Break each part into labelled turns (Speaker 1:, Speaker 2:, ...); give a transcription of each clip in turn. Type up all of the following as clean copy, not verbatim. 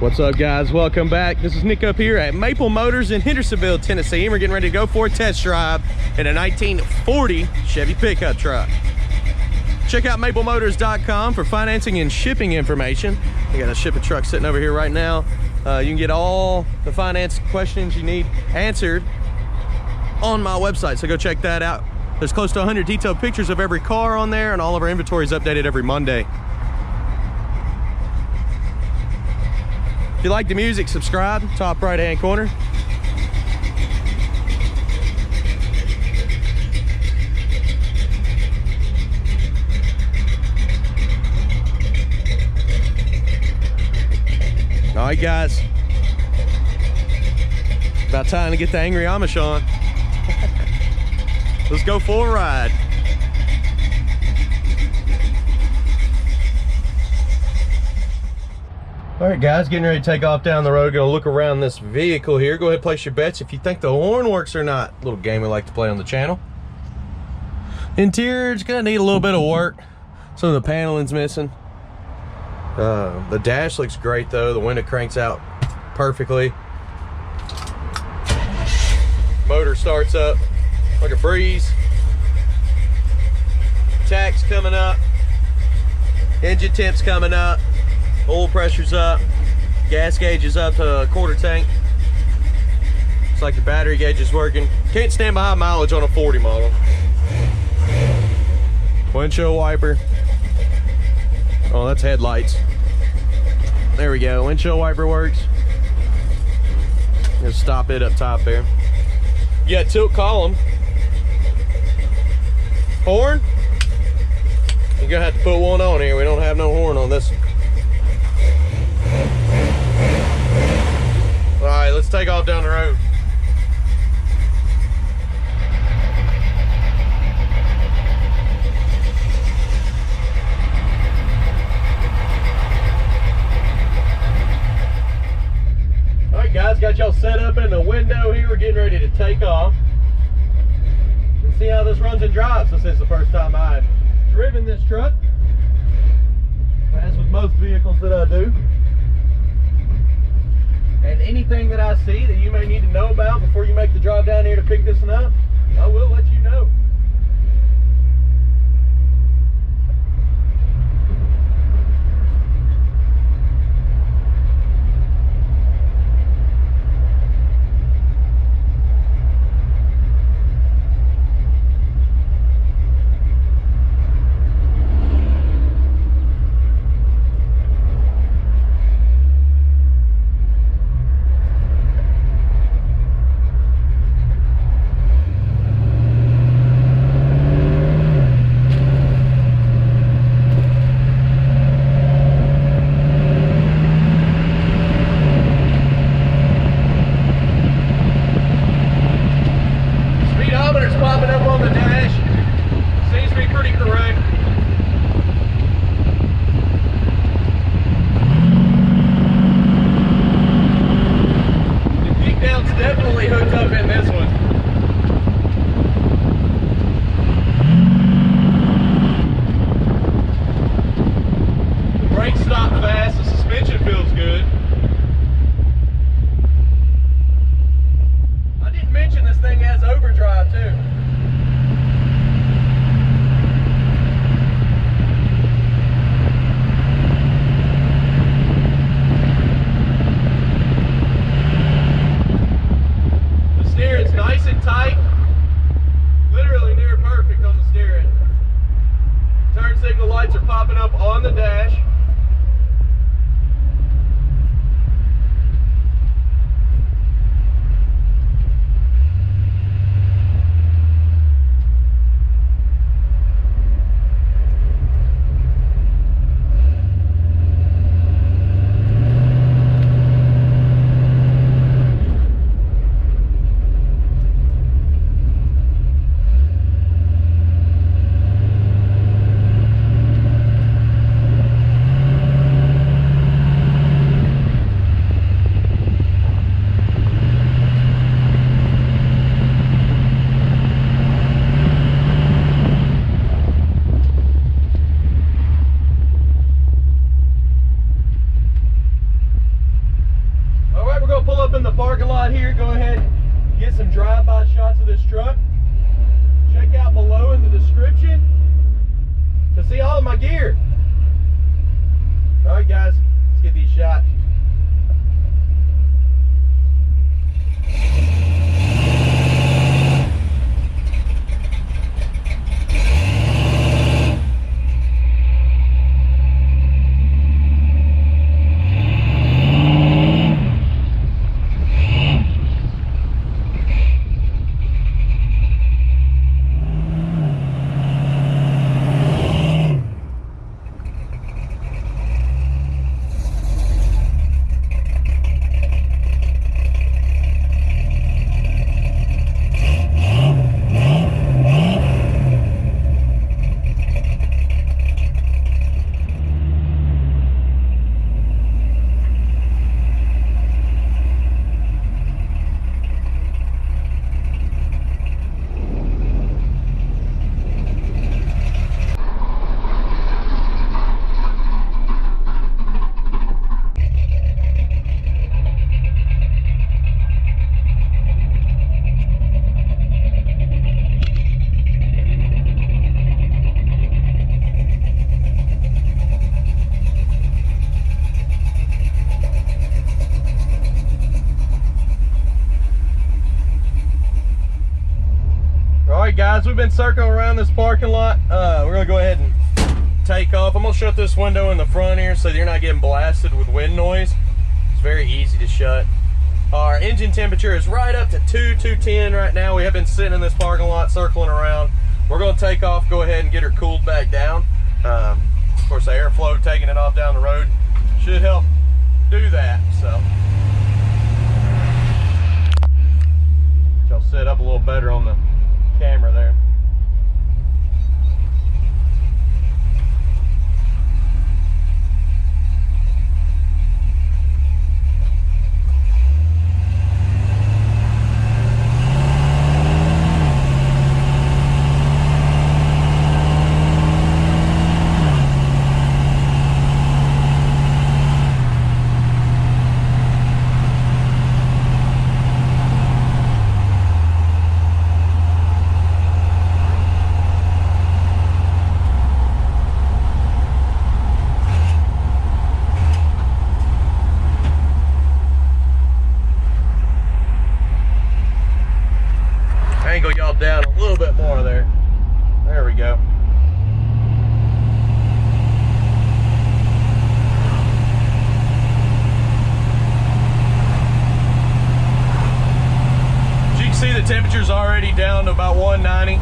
Speaker 1: What's up, guys? Welcome back. This is Nick up here at Maple Motors in Hendersonville, Tennessee, and we're getting ready to go for a test drive in a 1940 Chevy pickup truck. Check out maplemotors.com for financing and shipping information. We got a shipping truck sitting over here right now. You can get all the finance questions you need answered on my website, so go check that out. There's close to 100 detailed pictures of every car on there, and all of our inventory is updated every Monday. If you like the music, subscribe, top right hand corner. All right, guys. About time to get the angry Amish on. Let's go for a ride. All right, guys, getting ready to take off down the road. Gonna look around this vehicle here. Go ahead and place your bets if you think the horn works or not. A little game we like to play on the channel. Interior is gonna need a little bit of work. Some of the paneling's missing. The dash looks great though. The window cranks out perfectly. Motor starts up like a breeze. Tack's coming up. Engine temp's coming up. Oil pressure's up. Gas gauge is up to a quarter tank. Looks like the battery gauge is working. Can't stand behind mileage on a 40 model. Windshield wiper. Oh, that's headlights. There we go. Windshield wiper works. Just stop it up top there. Yeah, tilt column. Horn? You're gonna have to put one on here. We don't have no horn on this one. All right, let's take off down the road. All right, guys, got y'all set up in the window here. We're getting ready to take off. Let's see how this runs and drives, since it's the first time I've driven this truck. As with most vehicles that I do. And anything that I see that you may need to know about before you make the drive down here to pick this one up, I will let you know. gear. All right, guys, let's get these shot. Alright guys, we've been circling around this parking lot. We're going to go ahead and take off. I'm going to shut this window in the front here so that you're not getting blasted with wind noise. It's very easy to shut. Our engine temperature is right up to 210 right now. We have been sitting in this parking lot circling around. We're going to take off, go ahead and get her cooled back down. Of course, the airflow taking it off down the road should help do that. So y'all set up a little better on the camera there. Angle y'all down a little bit more there. There we go. As you can see, the temperature's already down to about 190.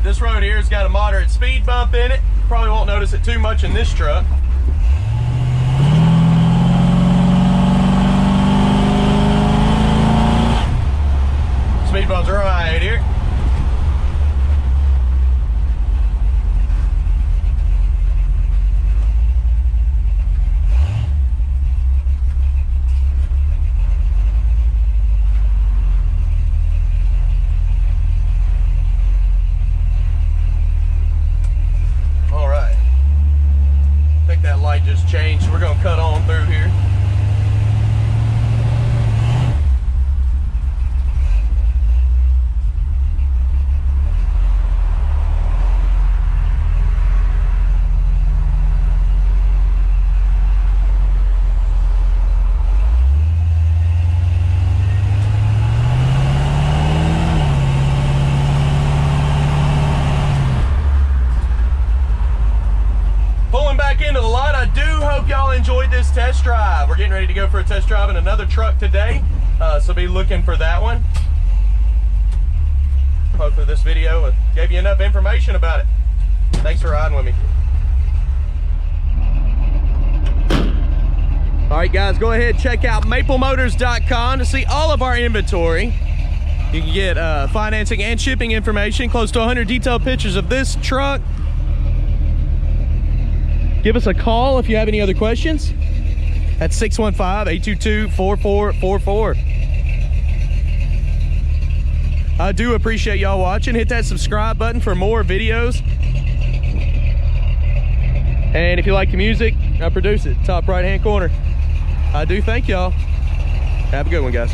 Speaker 1: This road here has got a moderate speed bump in it. Probably won't notice it too much in this truck. Speed bumps are right here. That light just changed, so we're going to cut on through here. Into the lot. I do hope y'all enjoyed this test drive. We're getting ready to go for a test drive in another truck today, so be looking for that one. Hopefully this video gave you enough information about it. Thanks for riding with me. All right guys, go ahead and check out maplemotors.com to see all of our inventory. You can get financing and shipping information, close to 100 detailed pictures of this truck, Give us a call if you have any other questions. That's 615-822-4444. I do appreciate y'all watching. Hit that subscribe button for more videos. And if you like the music, I produce it. Top right-hand corner. I do thank y'all. Have a good one, guys.